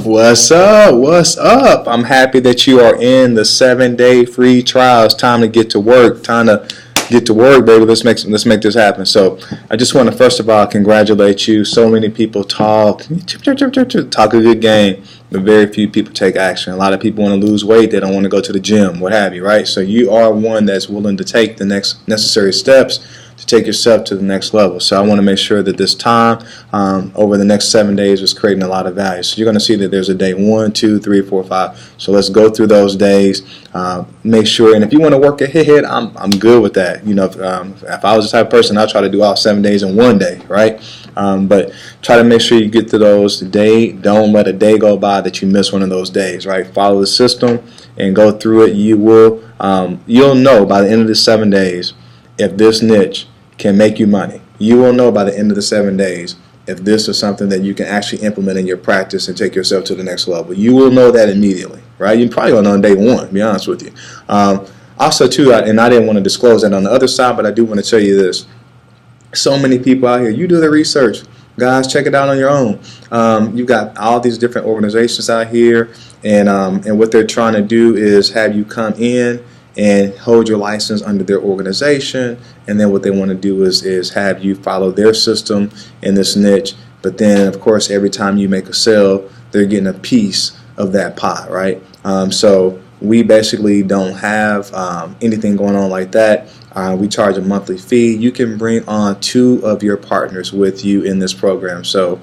What's up? What's up? I'm happy that you are in the 7-day free trial. It's time to get to work. Time to get to work, baby. Let's make this happen. So I just want to first of all congratulate you. So many people talk a good game, but very few people take action. A lot of people want to lose weight. They don't want to go to the gym, what have you, right? So you are one that's willing to take the next necessary steps to take yourself to the next level. So I want to make sure that this time over the next 7 days is creating a lot of value. So you're going to see that there's a day 1, 2, 3, 4, 5. So let's go through those days. Make sure, and if you want to work ahead, I'm good with that. You know, if I was the type of person, I'll try to do all 7 days in one day, right? But try to make sure you get to those today. Don't let a day go by that you miss one of those days, right? Follow the system and go through it. You'll know by the end of the 7 days if this niche can make you money. You will know by the end of the 7 days if this is something that you can actually implement in your practice and take yourself to the next level. You will know that immediately, right? You probably will know on day one, to be honest with you. Also, too, and I didn't want to disclose that on the other side, but I do want to tell you this. So many people out here, you do the research. Guys, check it out on your own. You've got all these different organizations out here, and what they're trying to do is have you come in and hold your license under their organization, and then what they want to do is have you follow their system in this niche. But then, of course, every time you make a sale, they're getting a piece of that pot, right? So we basically don't have anything going on like that. We charge a monthly fee. You can bring on 2 of your partners with you in this program. So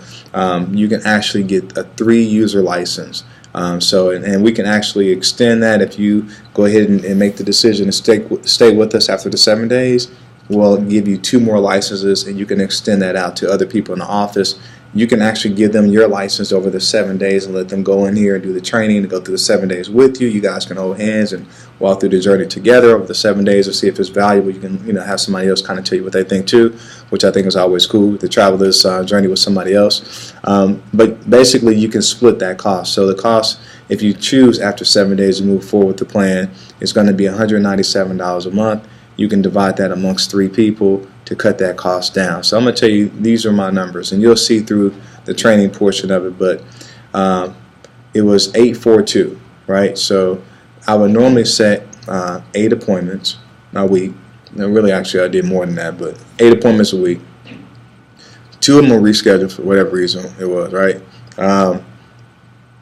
you can actually get a 3-user license. And we can actually extend that if you go ahead and make the decision to stay with us after the 7 days. We'll give you 2 more licenses, and you can extend that out to other people in the office. You can actually give them your license over the 7 days and let them go in here and do the training and go through the 7 days with you. You guys can hold hands and walk through the journey together over the 7 days to see if it's valuable. You can, have somebody else kind of tell you what they think too, which I think is always cool to travel this journey with somebody else. But basically, you can split that cost. So the cost, if you choose after 7 days to move forward with the plan, is going to be $197 a month. You can divide that amongst 3 people to cut that cost down. So I'm going to tell you, these are my numbers, and you'll see through the training portion of it, but it was 842, right? So I would normally set 8 appointments a week. Now, really, actually, I did more than that, but 8 appointments a week. 2 of them were rescheduled for whatever reason it was, right?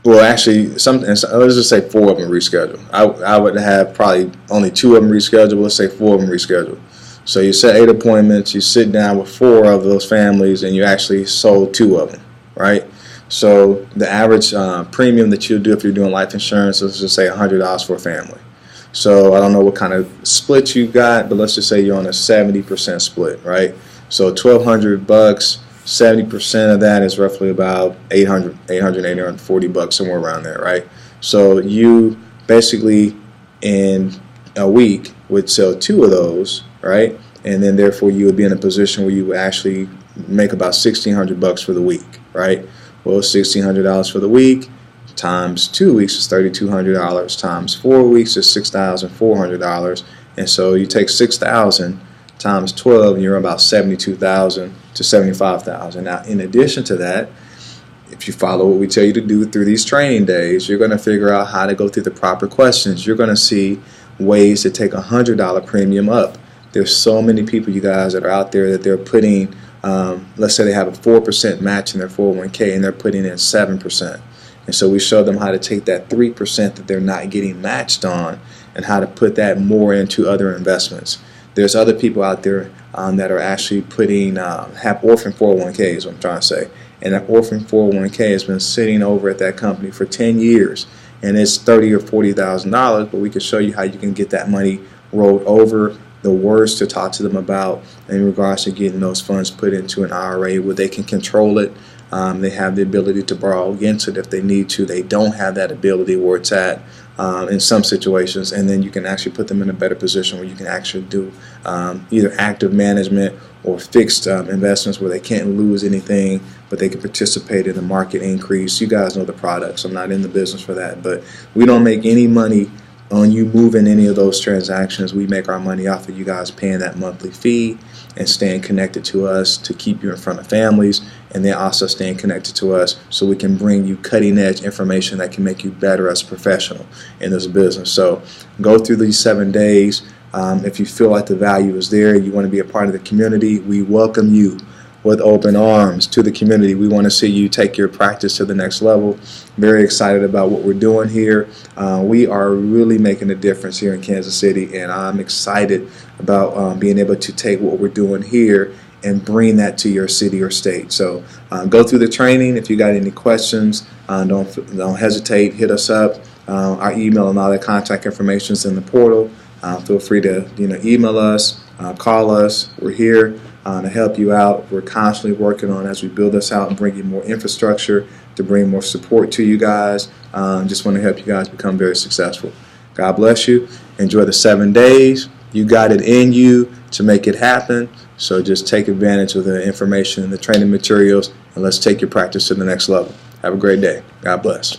Well, actually, let's just say 4 of them rescheduled. I would have probably only 2 of them rescheduled. Let's say 4 of them rescheduled. So you set 8 appointments, you sit down with 4 of those families, and you actually sold 2 of them, right? So the average premium that you'll do if you're doing life insurance, let's just say $100 for a family. So I don't know what kind of split you got, but let's just say you're on a 70% split, right? So $1,200, 70% of that is roughly about $840, somewhere around there, right? So you basically in a week would sell 2 of those, right? And then therefore you would be in a position where you would actually make about $1,600 for the week, right? Well, $1,600 for the week times 2 weeks is $3,200, times 4 weeks is $6,400, and so you take 6,000 times 12, and you're about 72,000 to 75,000. Now, in addition to that, if you follow what we tell you to do through these training days, you're going to figure out how to go through the proper questions. You're going to see ways to take $100 premium up. There's so many people, you guys, that are out there that they're putting, let's say they have a 4% match in their 401k and they're putting in 7%. And so we show them how to take that 3% that they're not getting matched on and how to put that more into other investments. There's other people out there that are actually putting, have orphan 401ks, is what I'm trying to say. And that orphan 401k has been sitting over at that company for 10 years. And it's $30,000 or $40,000, but we can show you how you can get that money rolled over. The words to talk to them about in regards to getting those funds put into an IRA where they can control it. They have the ability to borrow against it if they need to. They don't have that ability where it's at in some situations, and then you can actually put them in a better position where you can actually do either active management or fixed investments where they can't lose anything, but they can participate in the market increase. You guys know the products. I'm not in the business for that, but we don't make any money on you moving any of those transactions. We make our money off of you guys paying that monthly fee and staying connected to us to keep you in front of families, and then also staying connected to us so we can bring you cutting edge information that can make you better as a professional in this business. So go through these 7 days. If you feel like the value is there, you want to be a part of the community, we welcome you with open arms to the community. We want to see you take your practice to the next level. Very excited about what we're doing here. We are really making a difference here in Kansas City, and I'm excited about being able to take what we're doing here and bring that to your city or state. So go through the training. If you got any questions, don't hesitate. Hit us up. Our email and all that contact information is in the portal. Feel free to email us, call us. We're here to help you out. We're constantly working on as we build this out and bring you more infrastructure to bring more support to you guys. Just want to help you guys become very successful. God bless you. Enjoy the 7 days. You got it in you to make it happen. So just take advantage of the information and the training materials, and let's take your practice to the next level. Have a great day. God bless.